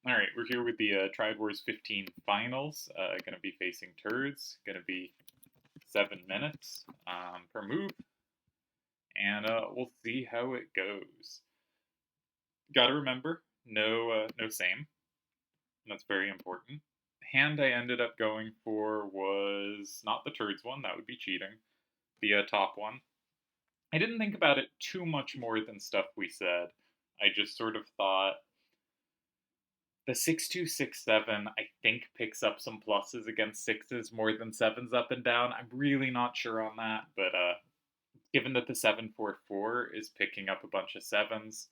All right, we're here with the TW15 finals. Going to be facing Turdz. Going to be 7 minutes per move, and we'll see how it goes. Got to remember, no same. That's very important. Hand I ended up going for was not the Turdz one. That would be cheating. The top one. I didn't think about it too much more than stuff we said. I just sort of thought the 6267, I think, picks up some pluses against sixes more than sevens up and down. I'm really not sure on that, but given that the 744 is picking up a bunch of sevens,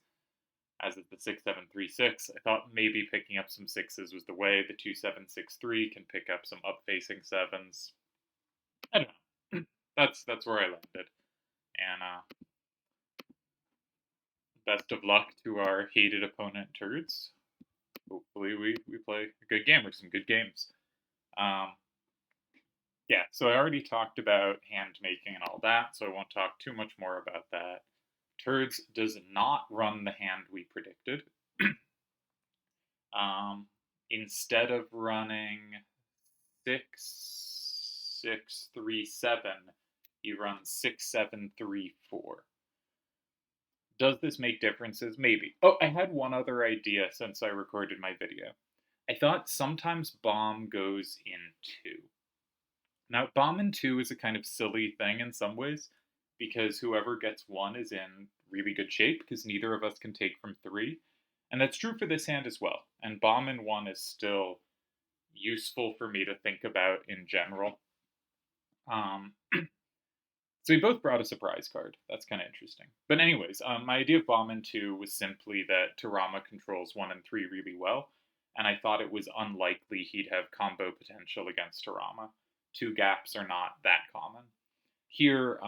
as is the 6736, I thought maybe picking up some sixes was the way. The 2763 can pick up some up facing sevens. I don't know. That's where I landed. And best of luck to our hated opponent, Turdz. Hopefully we play a good game or some good games. Yeah, so I already talked about hand making and all that, so I won't talk too much more about that. Turdz does not run the hand we predicted. Instead of running 6-6-3-7, he runs 6-7-3-4. Does this make differences? Maybe. Oh, I had one other idea since I recorded my video. I thought sometimes bomb goes in 2. Now, bomb in 2 is a kind of silly thing in some ways, because whoever gets 1 is in really good shape, because neither of us can take from 3. And that's true for this hand as well. And bomb in 1 is still useful for me to think about in general. So we both brought a surprise card. That's kind of interesting. But anyways, my idea of bomb in 2 was simply that Tarama controls 1 and 3 really well, and I thought it was unlikely he'd have combo potential against Tarama. 2 gaps are not that common. Here,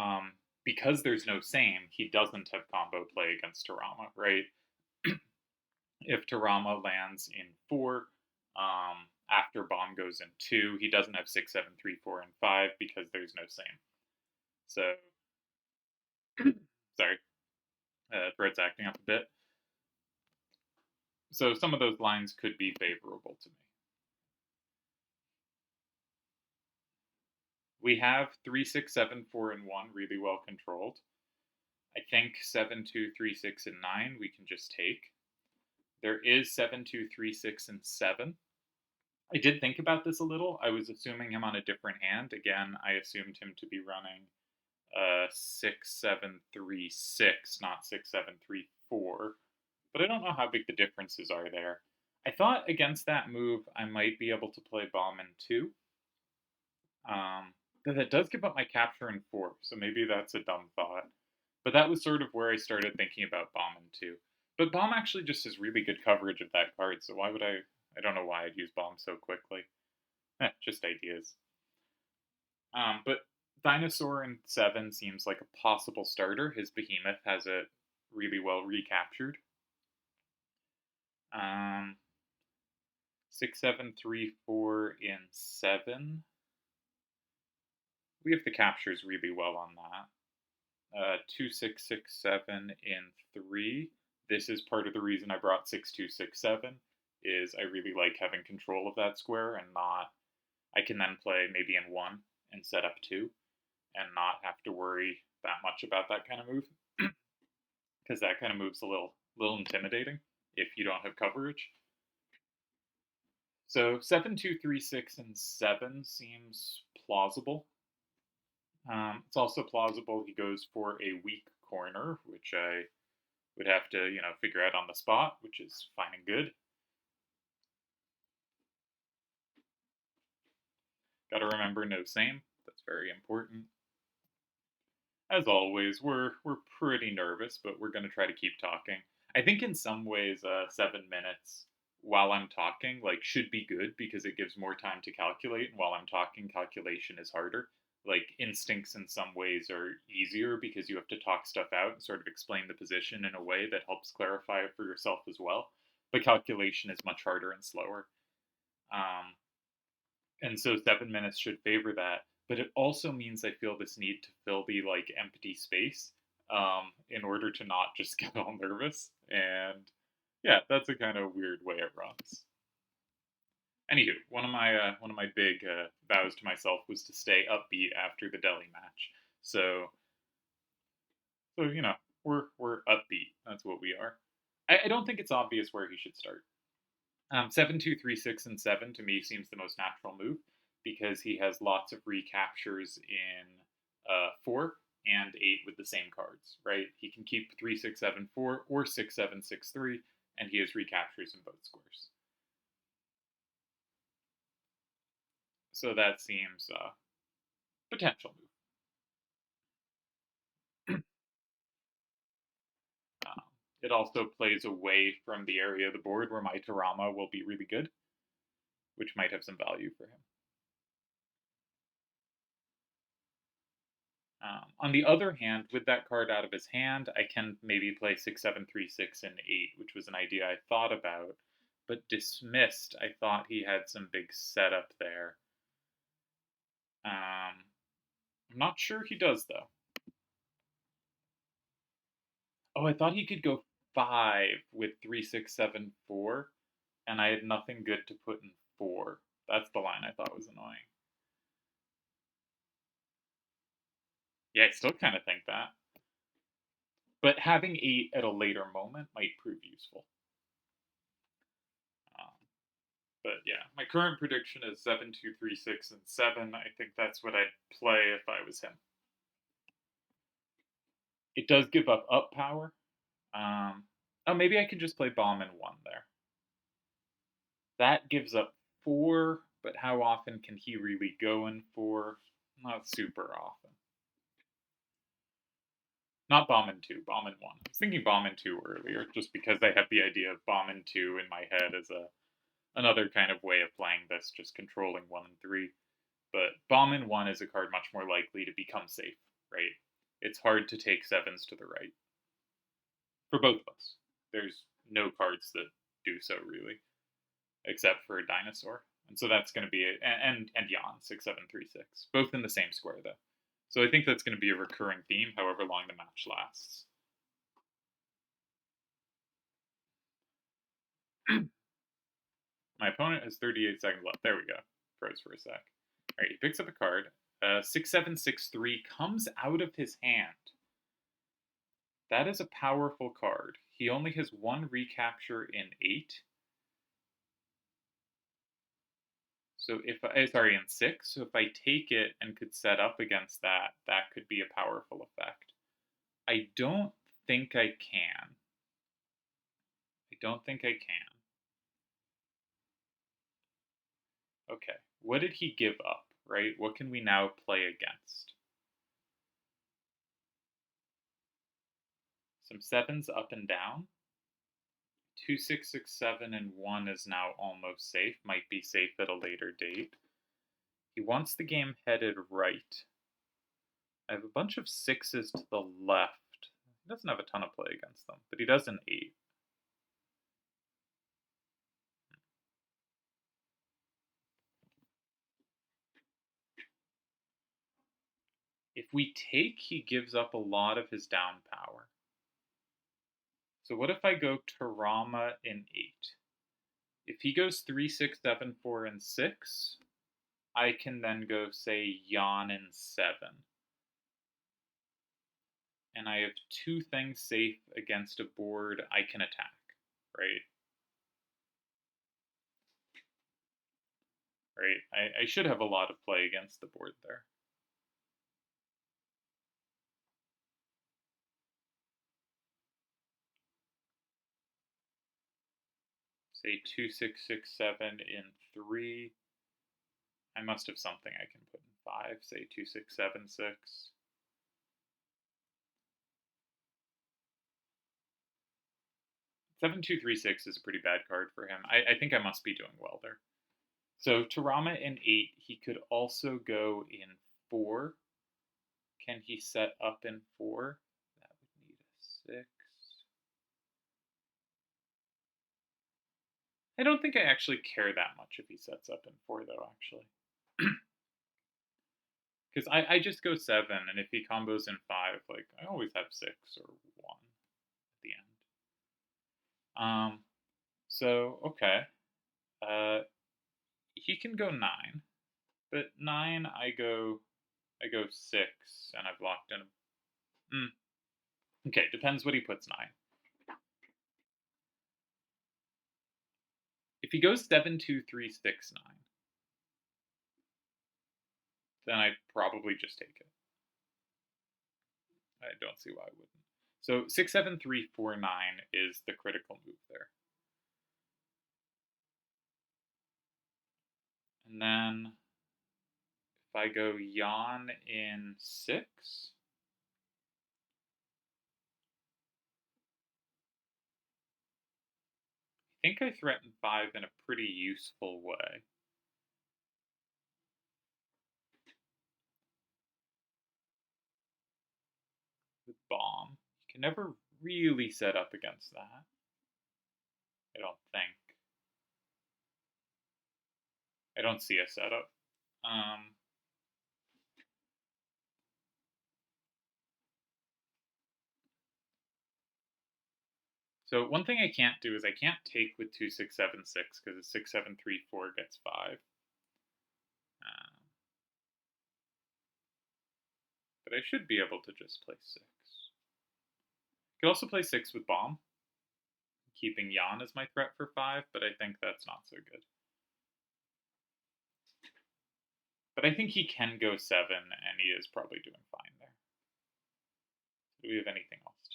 because there's no same, he doesn't have combo play against Tarama, right? If Tarama lands in 4, after bomb goes in 2, he doesn't have 6, 7, 3, 4, and 5 because there's no same. So, sorry, Brett's acting up a bit. So some of those lines could be favorable to me. We have 3, 6, 7, 4, and 1 really well controlled. I think 7, 2, 3, 6, and 9 we can just take. There is 7, 2, 3, 6, and 7. I did think about this a little. I was assuming him on a different hand. Again, I assumed him to be running 6, 7, 3, 6, not 6, 7, 3, 4. But I don't know how big the differences are there. I thought against that move I might be able to play bomb in 2. But that does give up my capture in 4, so maybe that's a dumb thought. But that was sort of where I started thinking about bomb in 2. But bomb actually just has really good coverage of that card, so why would I don't know why I'd use bomb so quickly. Just ideas. But Dinosaur in 7 seems like a possible starter. His Behemoth has it really well recaptured. 6, 7, 3, 4 in 7. We have the captures really well on that. 2, 6, 6, 7 in 3. This is part of the reason I brought 6, 2, 6, 7, is I really like having control of that square and not, I can then play maybe in 1 and set up 2 and not have to worry that much about that kind of move. Because that kind of move's a little intimidating if you don't have coverage. So 7, 2, 3, 6, and 7 seems plausible. It's also plausible he goes for a weak corner, which I would have to, figure out on the spot, which is fine and good. Got to remember no same. That's very important. As always, we're pretty nervous, but we're going to try to keep talking. I think in some ways, 7 minutes while I'm talking, should be good because it gives more time to calculate, and while I'm talking, calculation is harder. Instincts in some ways are easier because you have to talk stuff out and sort of explain the position in a way that helps clarify it for yourself as well. But calculation is much harder and slower. And so 7 minutes should favor that. But it also means I feel this need to fill the empty space in order to not just get all nervous. And yeah, that's a kind of weird way it runs. Anywho, one of my big vows to myself was to stay upbeat after the Delhi match. So you know, we're upbeat. That's what we are. I don't think it's obvious where he should start. 7-2-3-6 and 7 to me seems the most natural move because he has lots of recaptures in 4 and 8 with the same cards, right? He can keep 3-6-7-4 or 6-7-6-3, and he has recaptures in both squares. So that seems potential move. um, it also plays away from the area of the board where my Tarama will be really good, which might have some value for him. On the other hand, with that card out of his hand, I can maybe play 6-7-3-6 and 8, which was an idea I thought about, but dismissed. I thought he had some big setup there. I'm not sure he does, though. Oh, I thought he could go 5 with 3-6-7-4, and I had nothing good to put in 4. That's the line I thought was annoying. Yeah, I still kind of think that. But having 8 at a later moment might prove useful. Um, but yeah, my current prediction is 7-2-3-6 and 7. I think that's what I'd play if I was him. It does give up power. Oh, maybe I could just play bomb in 1 there. That gives up 4, but how often can he really go in 4? Not super often. Not bomb in 2, bomb in 1. I was thinking bomb in 2 earlier, just because I have the idea of bomb in 2 in my head as another kind of way of playing this, just controlling 1 and 3. But bomb in 1 is a card much more likely to become safe, right? It's hard to take 7s to the right. For both of us. There's no cards that do so, really, except for a dinosaur. And so that's going to be it. And Jan, 6-7-3-6. Both in the same square, though. So I think that's going to be a recurring theme, however long the match lasts. My opponent has 38 seconds left. There we go. Froze for a sec. All right, he picks up a card. 6-7-6-3 comes out of his hand. That is a powerful card. He only has 1 recapture in 8. So if in 6. So if I take it and could set up against that, that could be a powerful effect. I don't think I can. I don't think I can. Okay, what did he give up, right? What can we now play against? Some 7s up and down. 2-6-6-7 and 1 is now almost safe. Might be safe at a later date. He wants the game headed right. I have a bunch of 6s to the left. He doesn't have a ton of play against them, but he does an 8. If we take, he gives up a lot of his down power. So what if I go Tarama in 8? If he goes 3-6-7-4 and 6, I can then go, say, Jan in 7. And I have 2 things safe against a board I can attack, right? Right? I should have a lot of play against the board there. Say 2-6-6-7 in 3. I must have something I can put in 5. Say 2-6-7-6. Seven two three six is a pretty bad card for him. I think I must be doing well there. So Tarama in 8, he could also go in 4. Can he set up in 4? That would need a 6. I don't think I actually care that much if he sets up in 4, though, actually. Because I just go 7, and if he combos in 5, like, I always have 6 or 1 at the end. So, okay. he can go 9, but 9 I go 6, and I've locked in. Okay, depends what he puts 9. If he goes 7, 2, 3, 6, 9, then I'd probably just take it. I don't see why I wouldn't. So 6, 7, 3, 4, 9 is the critical move there. And then if I go yawn in 6, I think I threaten 5 in a pretty useful way. With bomb, you can never really set up against that. I don't think. I don't see a setup. So one thing I can't do is I can't take with 2, 6, 7, 6 because 6, 7, 3, 4 gets 5. But I should be able to just play 6. I could also play 6 with bomb, keeping Jan as my threat for 5, but I think that's not so good. But I think he can go 7, and he is probably doing fine there. Do we have anything else to do?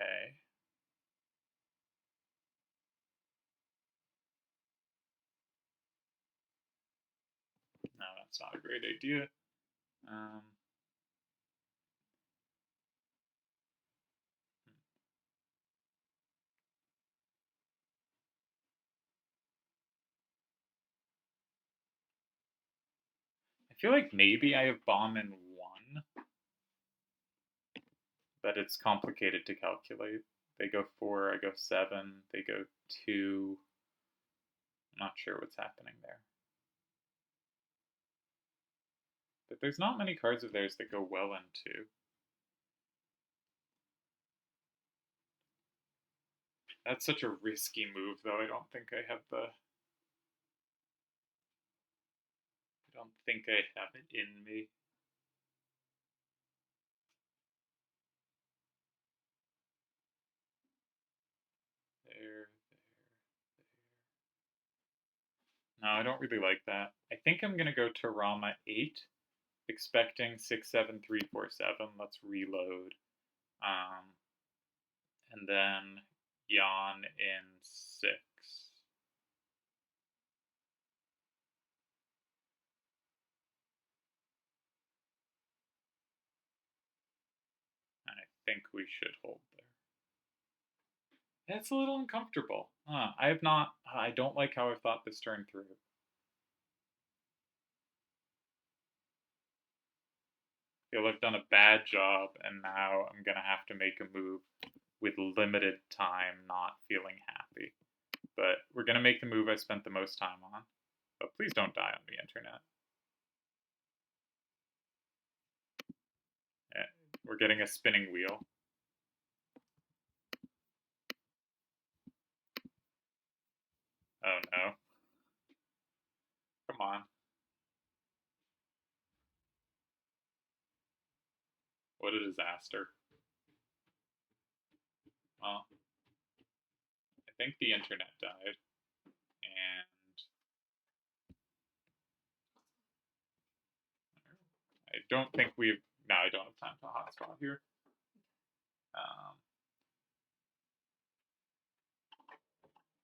Okay. No, that's not a great idea. I feel like maybe I have bomb in 1, but it's complicated to calculate. They go 4, I go 7, they go 2. I'm not sure what's happening there. But there's not many cards of theirs that go well in 2. That's such a risky move, though. I don't think I have the... I don't think I have it in me. There. No, I don't really like that. I think I'm going to go to Rama 8, expecting 6, 7, 3, 4, 7. Let's reload. And then Jan in 6. And I think we should hold there. That's a little uncomfortable. I don't like how I've thought this turn through. I feel I've done a bad job, and now I'm going to have to make a move with limited time, not feeling happy. But we're going to make the move I spent the most time on. But please don't die on the internet. Yeah, we're getting a spinning wheel. Oh no. Come on. What a disaster. Well, I think the internet died. And I don't think we've... No, I don't have time to hotspot here.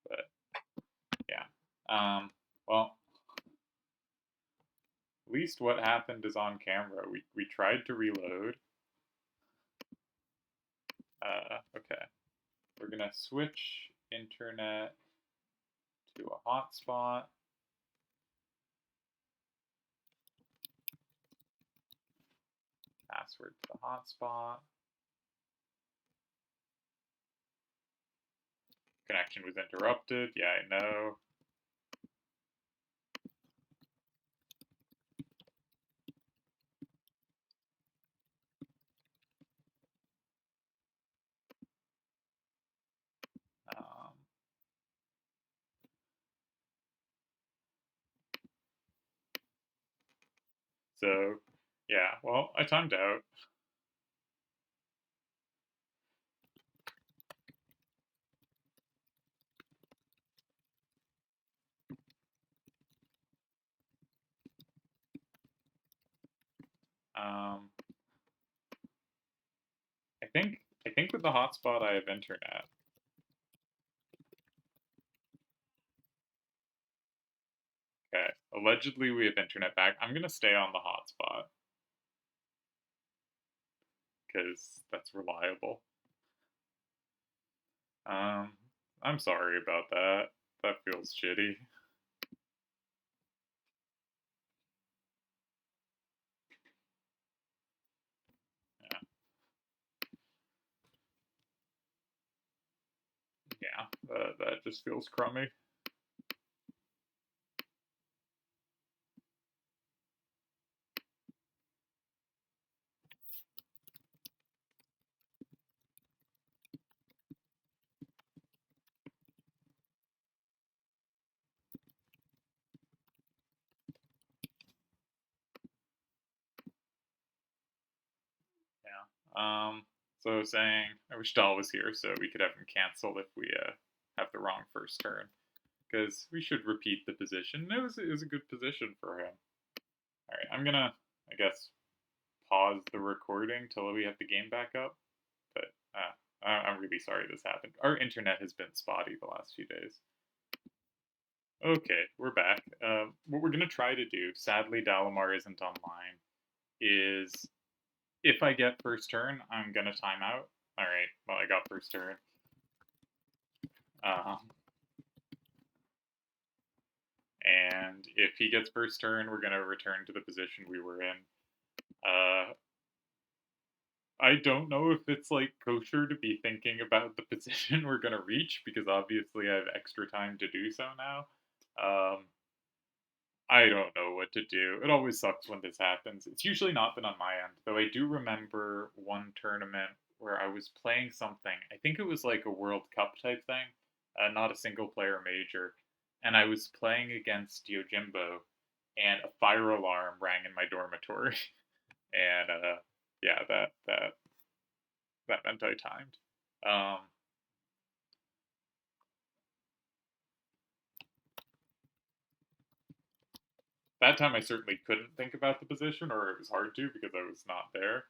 But, yeah. Well, at least what happened is on camera. We tried to reload. Okay. We're going to switch internet to a hotspot. Password to the hotspot. Connection was interrupted. Yeah, I know. Um, so, yeah, well, I timed out. Um, I think with the hotspot I have internet. Okay, allegedly we have internet back. I'm gonna stay on the hotspot because that's reliable. Um, I'm sorry about that. That feels shitty. Yeah, yeah, that just feels crummy. Yeah. So I was saying I wish Dahl was here so we could have him cancel if we have the wrong first turn because we should repeat the position. It was a good position for him. All right, I'm gonna I guess pause the recording till we have the game back up. But I'm really sorry this happened. Our internet has been spotty the last few days. Okay, we're back. What we're gonna try to do, sadly Dalamar isn't online, is if I get first turn, I'm gonna time out. All right, well I got first turn. Um, and if he gets first turn, we're gonna return to the position we were in. Uh, I don't know if it's like kosher to be thinking about the position we're gonna reach because obviously I have extra time to do so now. Um, I don't know what to do. It always sucks when this happens. It's usually not been on my end, though I do remember one tournament where I was playing something. I think it was like a World Cup type thing, not a single player major. And I was playing against Yojimbo, and a fire alarm rang in my dormitory. And yeah, that meant I timed. Um, that time I certainly couldn't think about the position, or it was hard to because I was not there.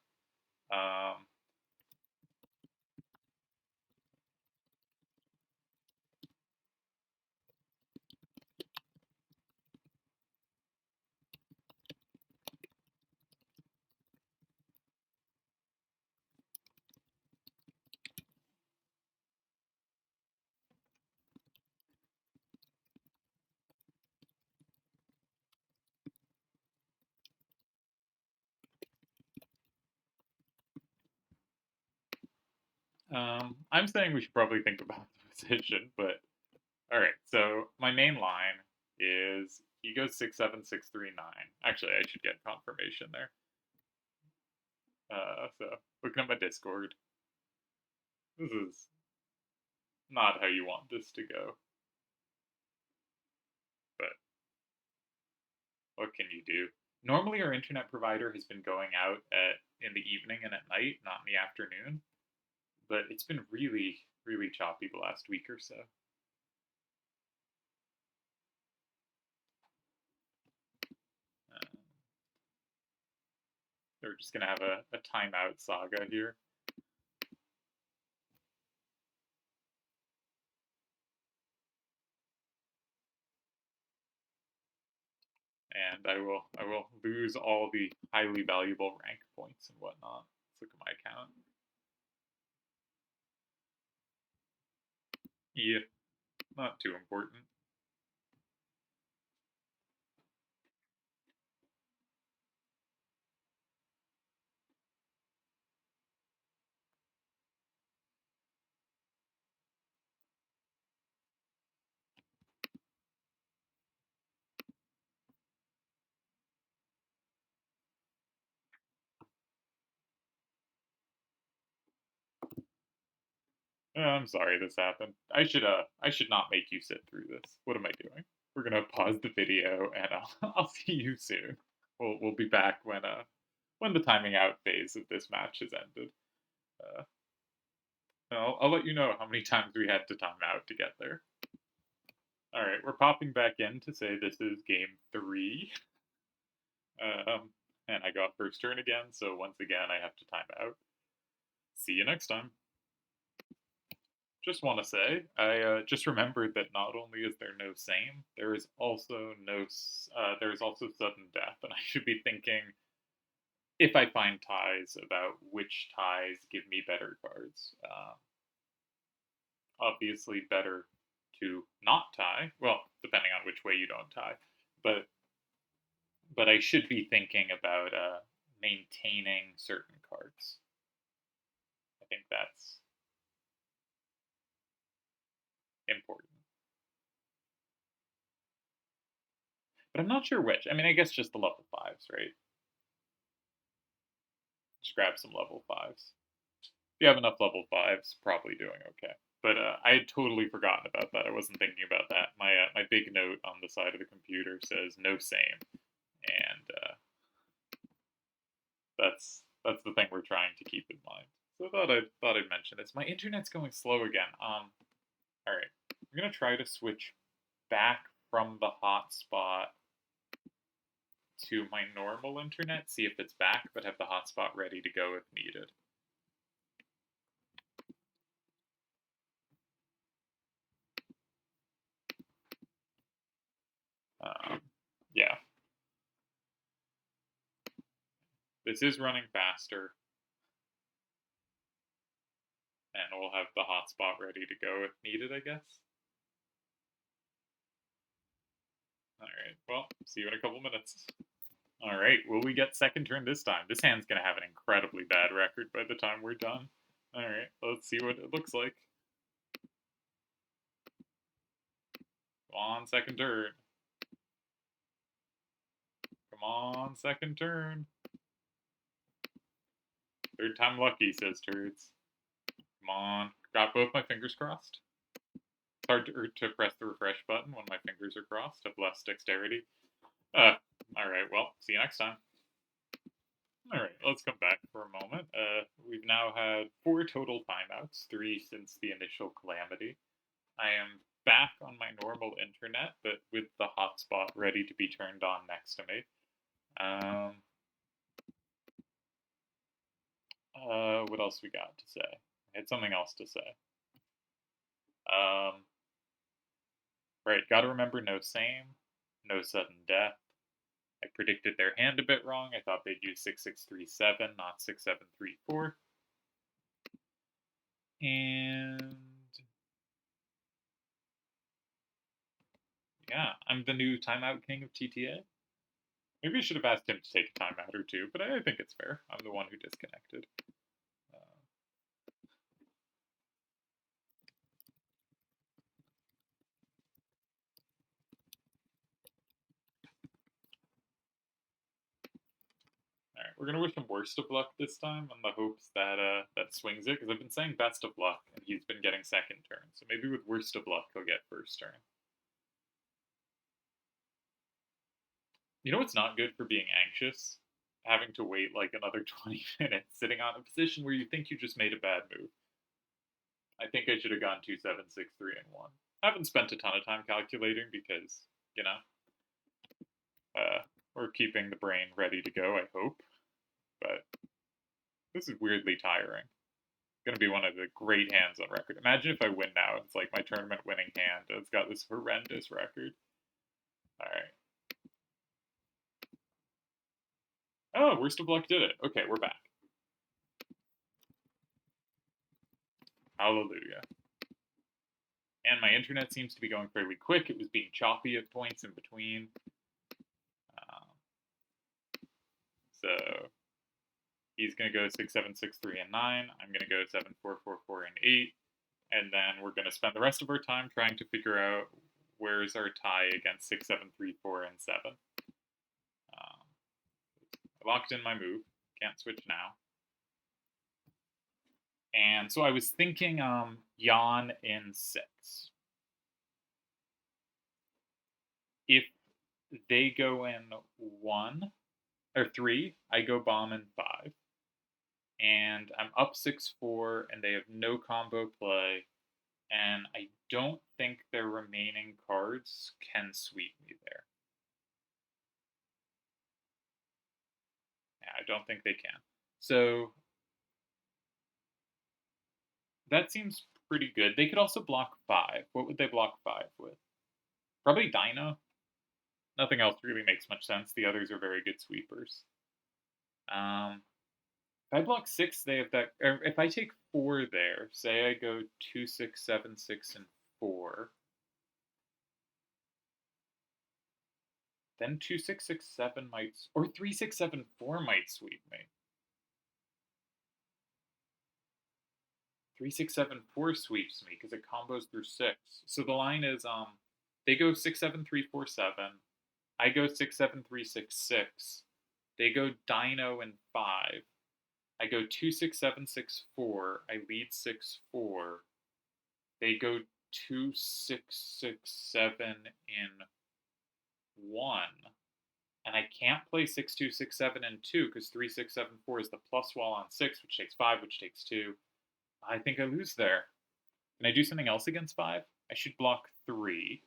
Um, I'm saying we should probably think about the position, but all right. So my main line is he goes 6-7-6-3-9. Actually, I should get confirmation there. So looking at my Discord, this is not how you want this to go. But what can you do? Normally, our internet provider has been going out in the evening and at night, not in the afternoon. But it's been really, really choppy the last week or so. Uh, they're just gonna have a timeout saga here. And I will lose all the highly valuable rank points and whatnot. Let's look at my account. Yeah, not too important. I'm sorry this happened. I should not make you sit through this. What am I doing? We're gonna pause the video, and I'll see you soon. We'll be back when the timing out phase of this match has ended. Uh, I'll let you know how many times we had to time out to get there. All right, we're popping back in to say this is game 3. And I got first turn again, so once again I have to time out. See you next time. Just want to say, I just remembered that not only is there no same, there is also sudden death, and I should be thinking, if I find ties, about which ties give me better cards. Obviously, better to not tie. Well, depending on which way you don't tie, but I should be thinking about maintaining certain cards. I think that's important. But I'm not sure which. I mean, I guess just the level 5s, right? Just grab some level 5s. If you have enough level 5s, probably doing okay. But I had totally forgotten about that. I wasn't thinking about that. My big note on the side of the computer says no same, and that's the thing we're trying to keep in mind. So I thought I'd mention this. My internet's going slow again. All right, I'm gonna try to switch back from the hotspot to my normal internet, see if it's back, but have the hotspot ready to go if needed. Yeah. This is running faster, and we'll have the hotspot ready to go if needed, I guess. Alright, well, see you in a couple minutes. Alright, will we get second turn this time? This hand's gonna have an incredibly bad record by the time we're done. Alright, let's see what it looks like. Come on, second turn. Come on, second turn. Third time lucky, says Turdz. Come on. Got both my fingers crossed. It's hard to press the refresh button when my fingers are crossed. Have less dexterity. Alright, well, see you next time. Alright, let's come back for a moment. We've now had 4 total timeouts, 3 since the initial calamity. I am back on my normal internet, but with the hotspot ready to be turned on next to me. What else we got to say? I had something else to say. Right, gotta remember no same, no sudden death. I predicted their hand a bit wrong. I thought they'd use 6637, not 6734. And yeah, I'm the new timeout king of TTA. Maybe I should have asked him to take a timeout or two, but I think it's fair. I'm the one who disconnected. Alright, we're gonna wish him worst of luck this time in the hopes that that swings it, because I've been saying best of luck, and he's been getting second turn. So maybe with worst of luck, he'll get first turn. You know what's not good for being anxious? Having to wait like another 20 minutes, sitting on a position where you think you just made a bad move. I think I should have gone 2, 7, 6, 3, and 1. I haven't spent a ton of time calculating because, you know, we're keeping the brain ready to go, I hope. But this is weirdly tiring. It's going to be one of the great hands on record. Imagine if I win now. It's like my tournament winning hand. It's got this horrendous record. Alright. Oh, worst of luck did it. Okay, we're back. Hallelujah. And my internet seems to be going fairly quick. It was being choppy at points in between. So he's going to go 6, 7, 6, 3, and 9. I'm going to go 7, 4, 4, 4, and 8. And then we're going to spend the rest of our time trying to figure out where's our tie against 6, 7, 3, 4, and 7. I locked in my move. Can't switch now. And so I was thinking Jan in 6. If they go in 1 or 3, I go bomb in 5. And I'm up 6-4, and they have no combo play. And I don't think their remaining cards can sweep me there. Yeah, I don't think they can. So that seems pretty good. They could also block 5. What would they block 5 with? Probably Dino. Nothing else really makes much sense. The others are very good sweepers. If I block 6, they have that. Or if I take 4 there, say I go 2, 6, 7, 6, and 4. Then 2, 6, 6, 7 might, or 3, 6, 7, 4 might sweep me. 3, 6, 7, 4 sweeps me because it combos through 6. So the line is they go 6, 7, 3, 4, 7. I go 6, 7, 3, 6, 6. They go Dino in 5. I go 2, 6, 7, 6, 4. I lead 6, 4. They go 2, 6, 6, 7 in 1. And I can't play 6, 2, 6, 7, and 2 because 3, 6, 7, 4 is the plus wall on 6, which takes 5, which takes 2. I think I lose there. Can I do something else against 5? I should block 3.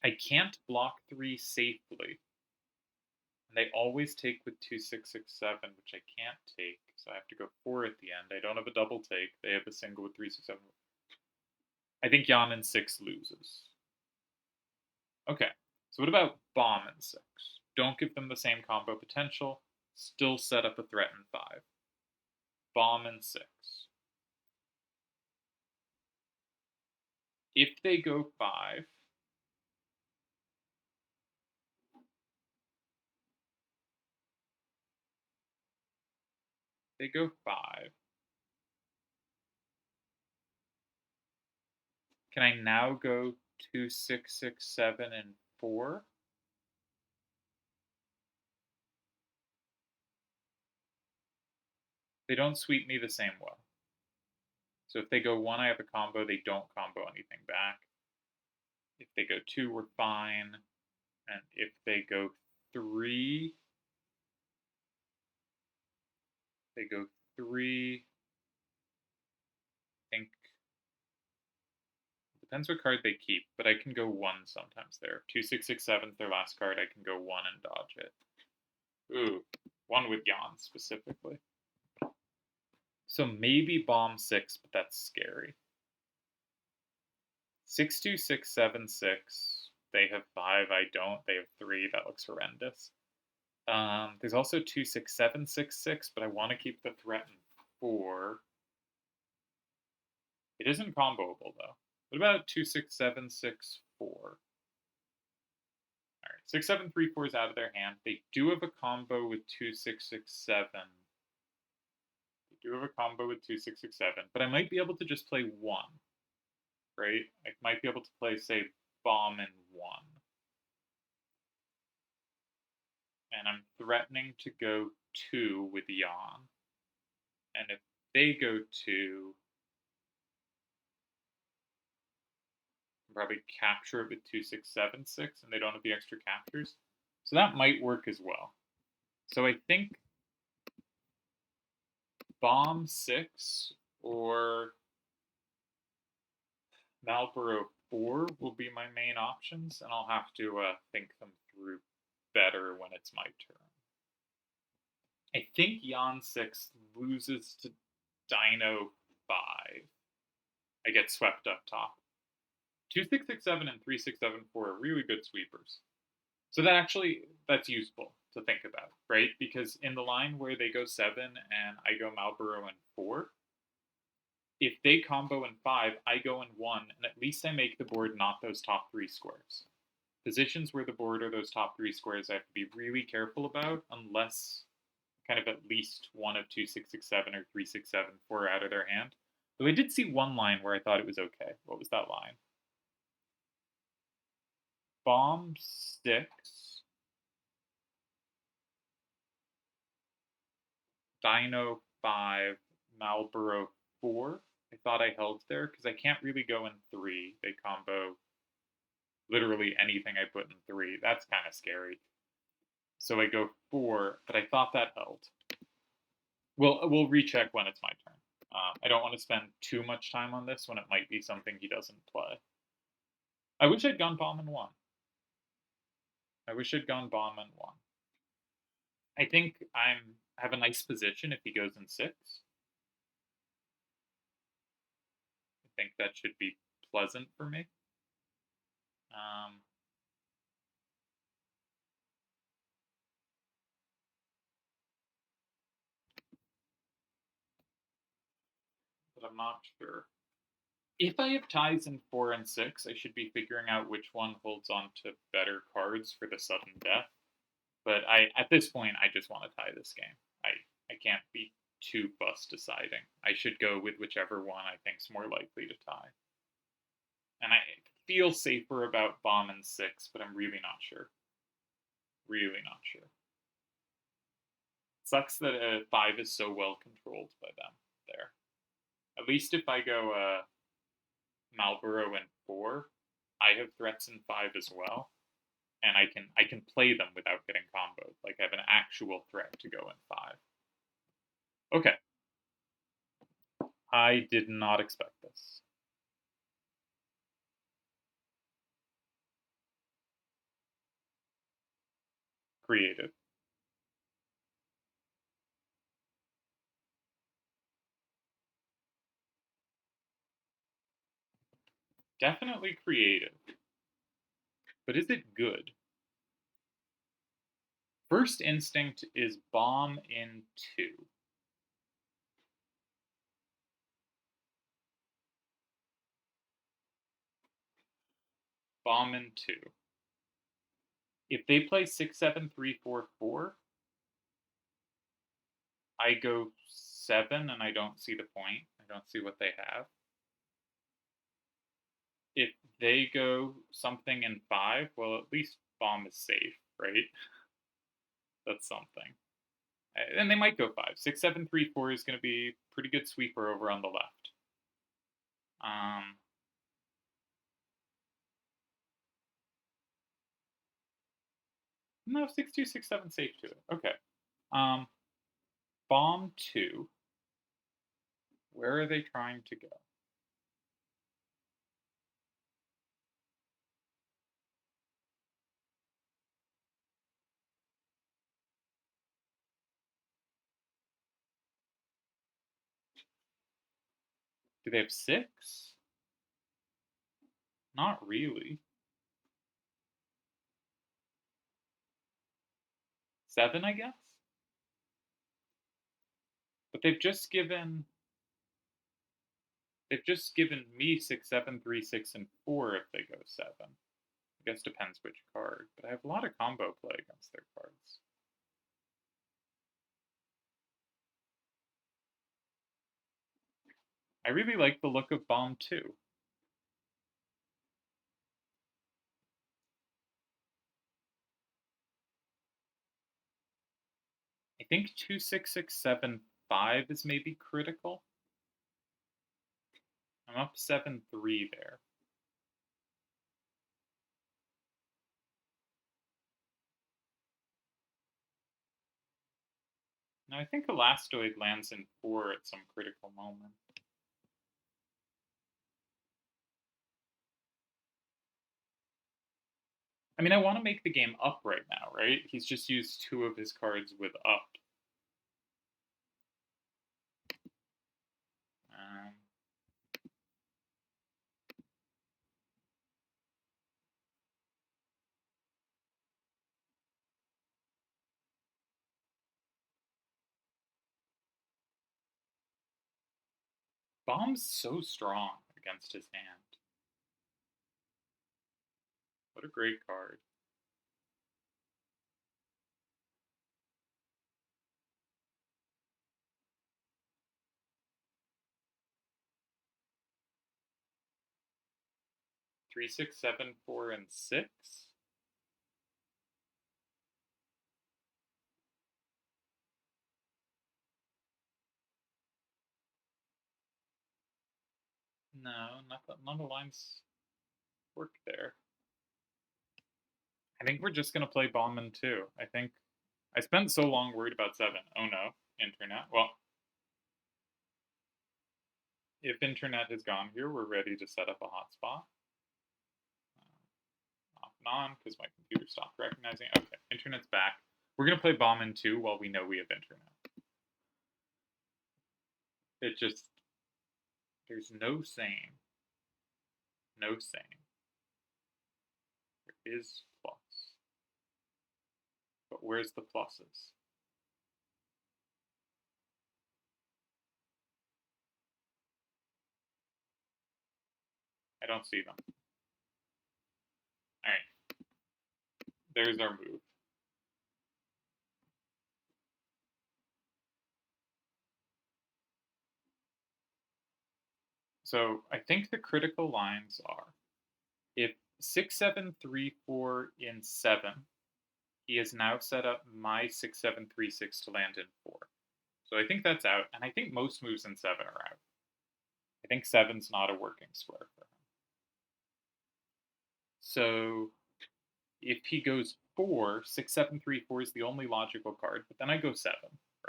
I can't block 3 safely. And they always take with 2, 6, 6, 7, which I can't take. So I have to go 4 at the end. I don't have a double take. They have a single with 3, 6, 7. I think Jan in 6 loses. Okay, so what about Bomb in 6? Don't give them the same combo potential. Still set up a threat in 5. Bomb in 6. If they go 5, they go 5. Can I now go 2, 6, 6, 7, and 4? They don't sweep me the same way. So if they go 1, I have a combo. They don't combo anything back. If they go 2, we're fine. And if they go 3, they go 3. I think depends what card they keep, but I can go 1 sometimes there. 2, 6, 6, 7 is their last card. I can go 1 and dodge it. Ooh, 1 with Jan specifically. So maybe bomb 6, but that's scary. 6, 2, 6, 7, 6. They have 5. I don't. They have 3. That looks horrendous. There's also 2, 6, 7, 6, 6, but I want to keep the threat in 4. It isn't comboable though. What about 2, 6, 7, 6, 4? Alright, 6, 7, 3, 4 is out of their hand. They do have a combo with 2, 6, 6, 7. They do have a combo with 2, 6, 6, 7. But I might be able to just play 1. Right? I might be able to play, say, bomb in 1. And I'm threatening to go 2 with Jan. And if they go 2, I'll probably capture it with 2, 6, 7, 6, and they don't have the extra captures. So that might work as well. So I think bomb 6 or Malboro 4 will be my main options, and I'll have to think them through better when it's my turn. I think Jan 6 loses to Dino 5. I get swept up top. 2, 6, 6, 7 and 3, 6, 7, 4 are really good sweepers. So that's useful to think about, right? Because in the line where they go 7 and I go Malboro in 4, if they combo in 5, I go in 1, and at least I make the board not those top 3 squares. Positions where the board are those top 3 squares I have to be really careful about, unless kind of at least one of 2, 6, 6, 7 or 3, 6, 7, 4 out of their hand. Though I did see one line where I thought it was okay. What was that line? Bomb 6, Dino 5, Marlboro 4. I thought I held there because I can't really go in 3. They combo literally anything I put in 3. That's kind of scary. So I go 4, but I thought that held. We'll recheck when it's my turn. I don't want to spend too much time on this when it might be something he doesn't play. I wish I'd gone bomb in 1. I wish I'd gone bomb in 1. I think I have a nice position if he goes in 6. I think that should be pleasant for me. But I'm not sure. If I have ties in 4 and 6, I should be figuring out which one holds on to better cards for the sudden death. But at this point, I just want to tie this game. I can't be too fussed deciding. I should go with whichever one I think's more likely to tie. And I feel safer about bomb in 6, but I'm really not sure. Really not sure. Sucks that 5 is so well controlled by them there. At least if I go Marlboro in 4, I have threats in 5 as well, and I can play them without getting comboed. Like I have an actual threat to go in 5. Okay. I did not expect this. Creative. Definitely creative. But is it good? First instinct is bomb in 2. Bomb in 2. If they play 6, 7, 3, 4, 4, I go 7 and I don't see the point. I don't see what they have. If they go something in 5, well, at least bomb is safe, right? That's something. And they might go 5. 6, 7, 3, 4 is going to be pretty good sweeper over on the left. No, 6, 2, 6, 7 safe to it. Okay. Bomb 2. Where are they trying to go? Do they have 6? Not really. 7, I guess? But they've just given me 6, 7, 3, 6, and 4 if they go 7. I guess depends which card. But I have a lot of combo play against their cards. I really like the look of Bomb 2. I think 2, 6, 6, 7, 5 is maybe critical. I'm up 7, 3 there. Now I think Elastoid lands in 4 at some critical moment. I mean, I want to make the game up right now, right? He's just used 2 of his cards with up. Bomb's so strong against his hand. What a great card. Three, 6, 7, 4, and 6. No, none of the lines work there. I think we're just gonna play Bauman 2. I think I spent so long worried about 7. Oh no, internet. Well, if internet has gone here, we're ready to set up a hotspot. Off and on, because my computer stopped recognizing. Okay, internet's back. We're gonna play Bauman 2 while we know we have internet. It just, there's no saying. No saying. There is plus. But where's the pluses? I don't see them. Alright. There's our move. So I think the critical lines are if 6, 7, 3, 4 in 7, he has now set up my 6, 7, 3, 6 to land in 4. So I think that's out, and I think most moves in 7 are out. I think 7's not a working square for him. So if he goes 4, 6, 7, 3, 4 is the only logical card, but then I go 7,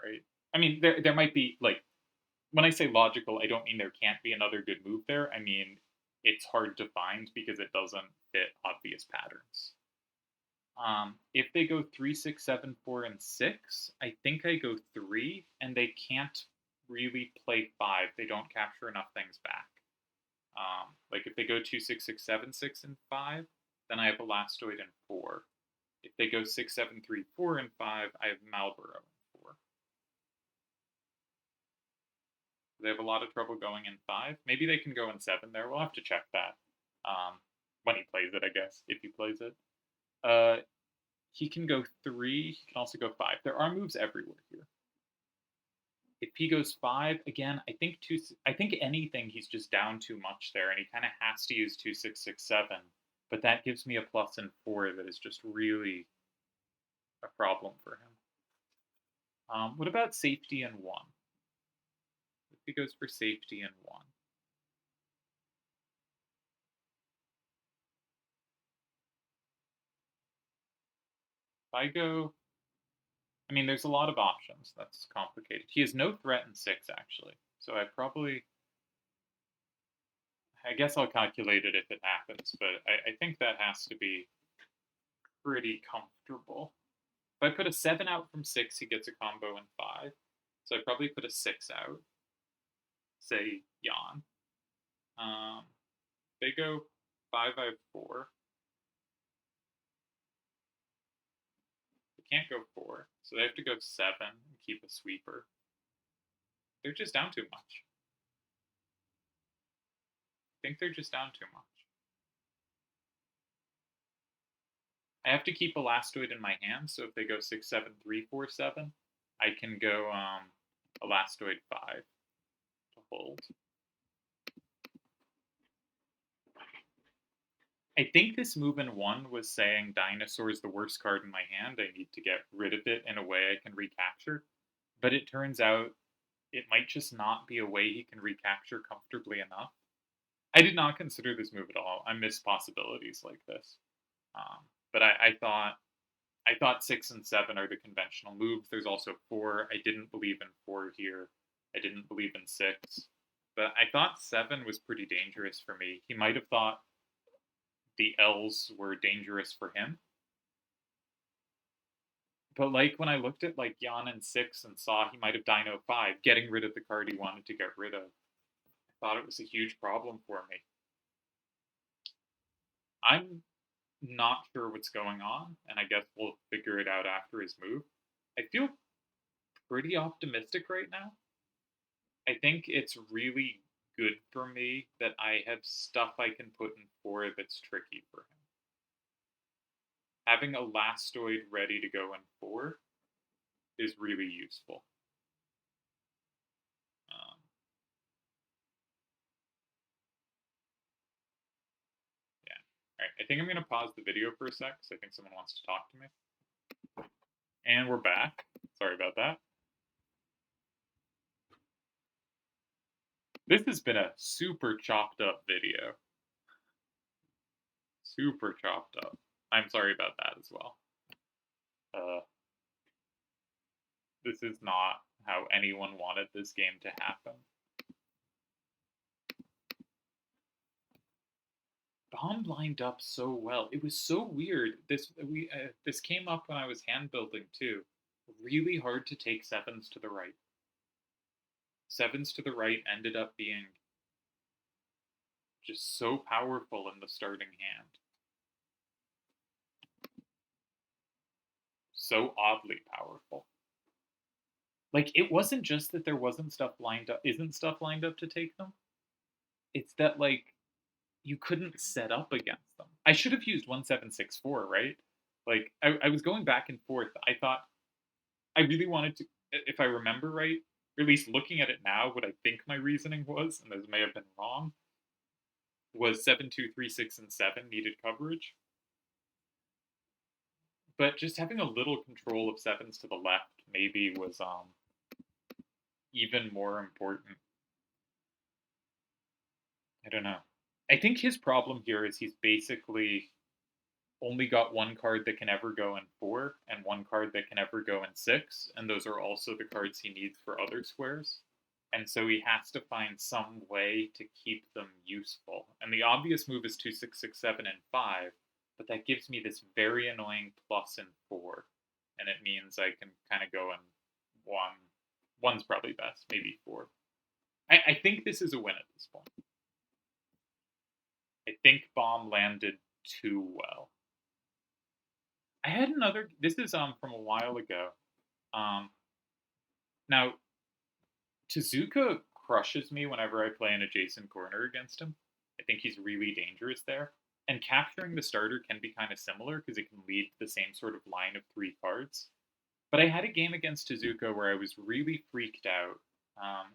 right? I mean, there might be, like, when I say logical, I don't mean there can't be another good move there. I mean, it's hard to find because it doesn't fit obvious patterns. If they go 3, 6, 7, 4, and 6, I think I go 3, and they can't really play 5. They don't capture enough things back. Like if they go 2, 6, 6, 7, 6, and 5, then I have Elastoid in 4. If they go 6, 7, 3, 4, and 5, I have Malboro in 4. They have a lot of trouble going in 5. Maybe they can go in 7 there. We'll have to check that when he plays it, I guess, if he plays it. He can go 3. He can also go 5. There are moves everywhere here. If he goes 5, again, I think anything he's just down too much there, and he kind of has to use 2, 6, 6, 7. But that gives me a plus in 4 that is just really a problem for him. What about safety in 1? If he goes for safety in 1. If I go, I mean, there's a lot of options. That's complicated. He has no threat in 6, actually. So I guess I'll calculate it if it happens, but I think that has to be pretty comfortable. If I put a 7 out from 6, he gets a combo in 5. So I probably put a 6 out. Say Jan. They go 5, I have 4. They can't go 4, so they have to go 7 and keep a sweeper. They're just down too much. I think they're just down too much. I have to keep Elastoid in my hand, so if they go 6, 7, 3, 4, 7, I can go Elastoid 5 to hold. I think this move in 1 was saying Dinosaur is the worst card in my hand. I need to get rid of it in a way I can recapture. But it turns out it might just not be a way he can recapture comfortably enough. I did not consider this move at all. I missed possibilities like this. But I thought 6 and 7 are the conventional moves. There's also 4. I didn't believe in 4 here. I didn't believe in 6. But I thought 7 was pretty dangerous for me. He might have thought the L's were dangerous for him. But like when I looked at like Jan and 6 and saw he might have Dino 5, getting rid of the card he wanted to get rid of, I thought it was a huge problem for me. I'm not sure what's going on, and I guess we'll figure it out after his move. I feel pretty optimistic right now. I think it's really good for me that I have stuff I can put in 4 that's tricky for him. Having a Elastoid ready to go in 4 is really useful. Yeah. All right. I think I'm going to pause the video for a sec because I think someone wants to talk to me. And we're back. Sorry about that. This has been a super chopped up video. Super chopped up. I'm sorry about that as well. Uh, this is not how anyone wanted this game to happen. Bomb lined up so well. It was so weird. This came up when I was hand building too. Really hard to take sevens to the right. Sevens to the right ended up being just so powerful in the starting hand. So oddly powerful. Like, it wasn't just that there wasn't stuff lined up, isn't stuff lined up to take them. It's that, like, you couldn't set up against them. I should have used 1764, right? Like, I was going back and forth. I thought I really wanted to, if I remember right, or at least looking at it now, what I think my reasoning was, and this may have been wrong, was 7, 2, 3, 6, and 7 needed coverage. But just having a little control of sevens to the left maybe was even more important. I don't know. I think his problem here is he's basically only got one card that can ever go in 4 and one card that can ever go in 6, and those are also the cards he needs for other squares. And so he has to find some way to keep them useful. And the obvious move is 2, 6, 6, 7, and 5, but that gives me this very annoying plus in 4, and it means I can kind of go in 1. One's probably best, maybe 4. I think this is a win at this point. I think Bomb landed too well. I had another. This is from a while ago. Now Tezuka crushes me whenever I play an adjacent corner against him. I think he's really dangerous there. And capturing the starter can be kind of similar because it can lead to the same sort of line of 3 cards. But I had a game against Tezuka where I was really freaked out.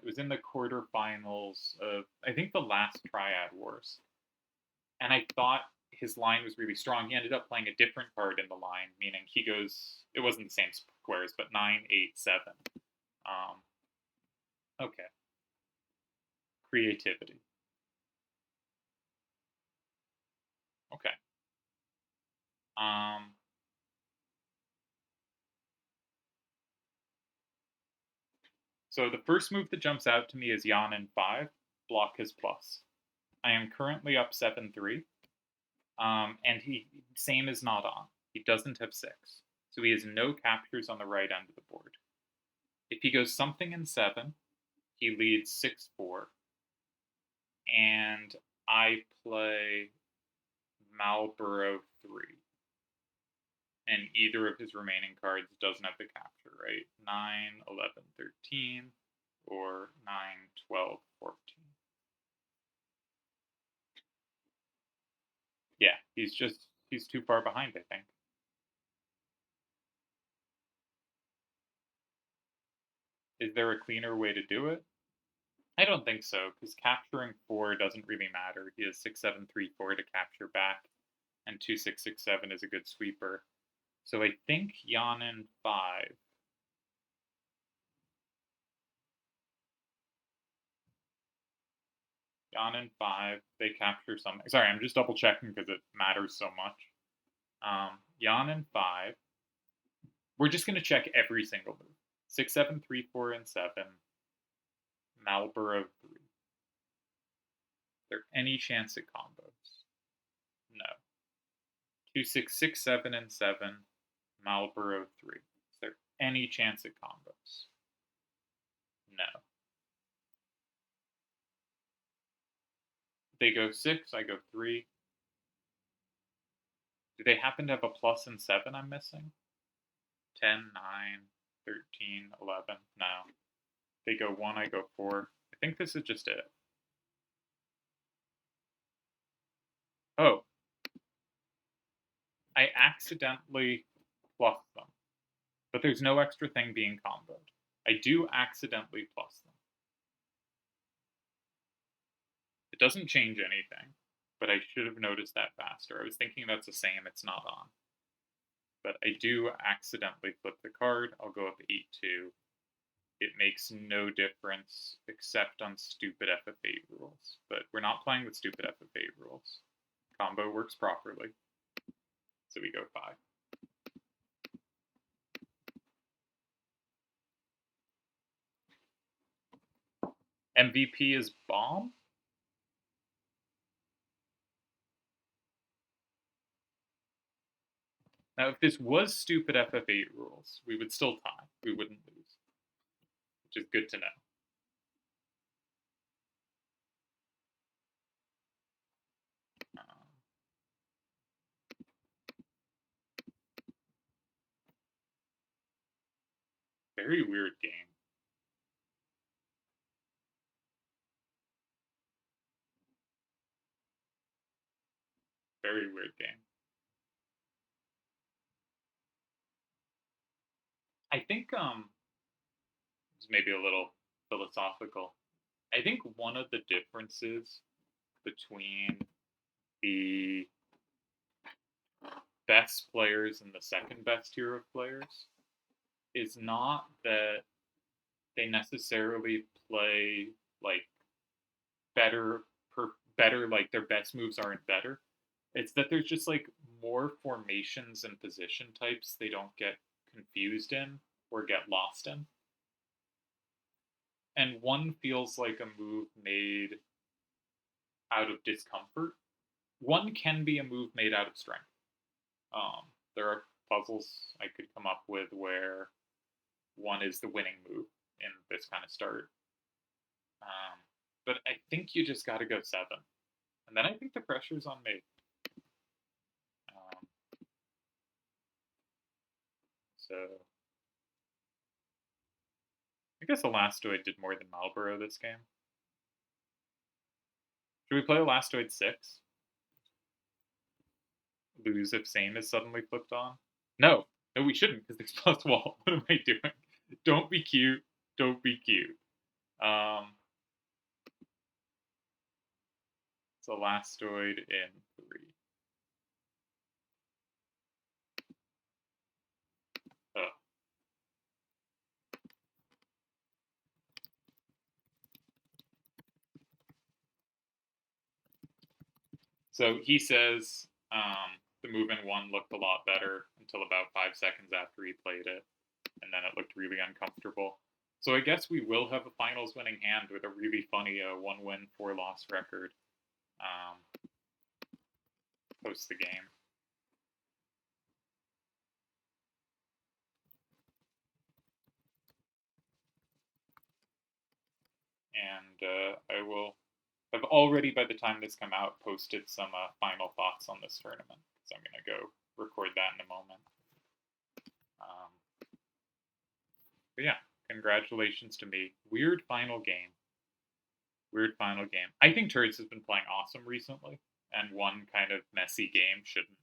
It was in the quarterfinals of, I think, the last Triad Wars. And I thought his line was really strong. He ended up playing a different card in the line, meaning he goes, it wasn't the same squares, but 9, 8, 7. Okay. Creativity. Okay. So the first move that jumps out to me is Yan in 5, block his plus. I am currently up 7-3. And he, same is not on. He doesn't have 6. So he has no captures on the right end of the board. If he goes something in 7, he leads 6-4. And I play Marlboro 3. And either of his remaining cards doesn't have the capture, right? 9, 11, 13, or 9, 12, 14. Yeah, he's too far behind, I think. Is there a cleaner way to do it? I don't think so, because capturing 4 doesn't really matter. He has 6, 7, 3, 4 to capture back, and 2, 6, 6, 7 is a good sweeper. So I think Yanin 5. Yanin 5, they capture something. Sorry, I'm just double checking because it matters so much. Yanin 5. We're just going to check every single move. 6, 7, 3, 4, and 7. Marlboro 3. Is there any chance at combos? No. 2, 6, 6, 7, and 7. Marlboro 3. Is there any chance at combos? No. They go 6, I go 3. Do they happen to have a plus in 7 I'm missing? 10, 9, 13, 11. No. They go 1, I go 4. I think this is just it. Oh. I accidentally plus them. But there's no extra thing being comboed. I do accidentally plus them. It doesn't change anything, but I should have noticed that faster. I was thinking that's the same, it's not on. But I do accidentally flip the card. I'll go up 8-2. it makes no difference except on stupid FF8 rules. But we're not playing with stupid FF8 rules. Combo works properly. So we go 5. MVP is bomb? Now, if this was stupid FF8 rules, we would still tie. We wouldn't lose, which is good to know. Very weird game. Very weird game. I think it's maybe a little philosophical. I think one of the differences between the best players and the second best tier of players is not that they necessarily play like better like their best moves aren't better. It's that there's just like more formations and position types they don't get confused in or get lost in. And one feels like a move made out of discomfort. One can be a move made out of strength. There are puzzles I could come up with where one is the winning move in this kind of start. But I think you just got to go 7. And then I think the pressure's on me. So I guess Elastoid did more than Malboro this game. Should we play Elastoid 6? Lose if Same is suddenly flipped on? No, we shouldn't because there's plus wall. What am I doing? Don't be cute. Don't be cute. It's Elastoid in 3. Oh. So he says the move in 1 looked a lot better until about 5 seconds after he played it, and then it looked really uncomfortable. So I guess we will have a finals winning hand with a really funny 1-win, 4-loss record post the game. And I will have already, by the time this come out, posted some final thoughts on this tournament, because I'm going to go record that in a moment. But yeah, congratulations to me. Weird final game. Weird final game. I think Turdz has been playing awesome recently, and one kind of messy game shouldn't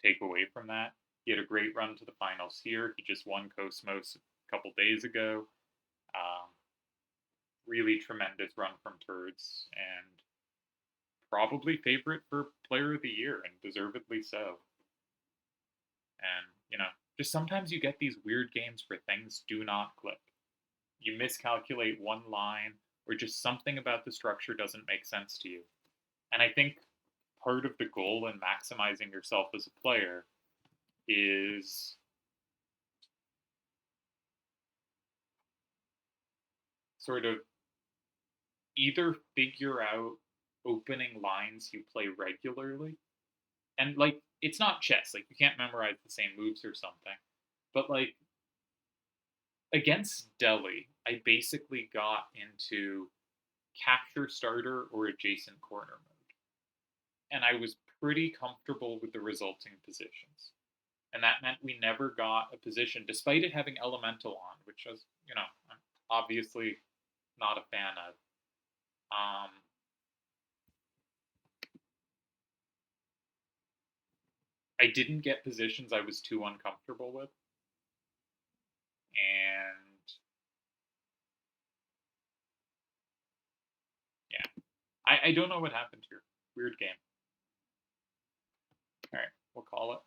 take away from that. He had a great run to the finals here. He just won Cosmos a couple days ago. Really tremendous run from Turdz, and probably favorite for Player of the Year, and deservedly so. And, just sometimes you get these weird games where things do not click. You miscalculate one line, or just something about the structure doesn't make sense to you. And I think part of the goal in maximizing yourself as a player is sort of either figure out opening lines you play regularly. And, like, it's not chess. Like, you can't memorize the same moves or something. But, like, against Delhi, I basically got into capture starter or adjacent corner mode. And I was pretty comfortable with the resulting positions. And that meant we never got a position, despite it having elemental on, which was, I'm obviously not a fan of. I didn't get positions I was too uncomfortable with. And yeah, I don't know what happened here. Weird game. All right, we'll call it.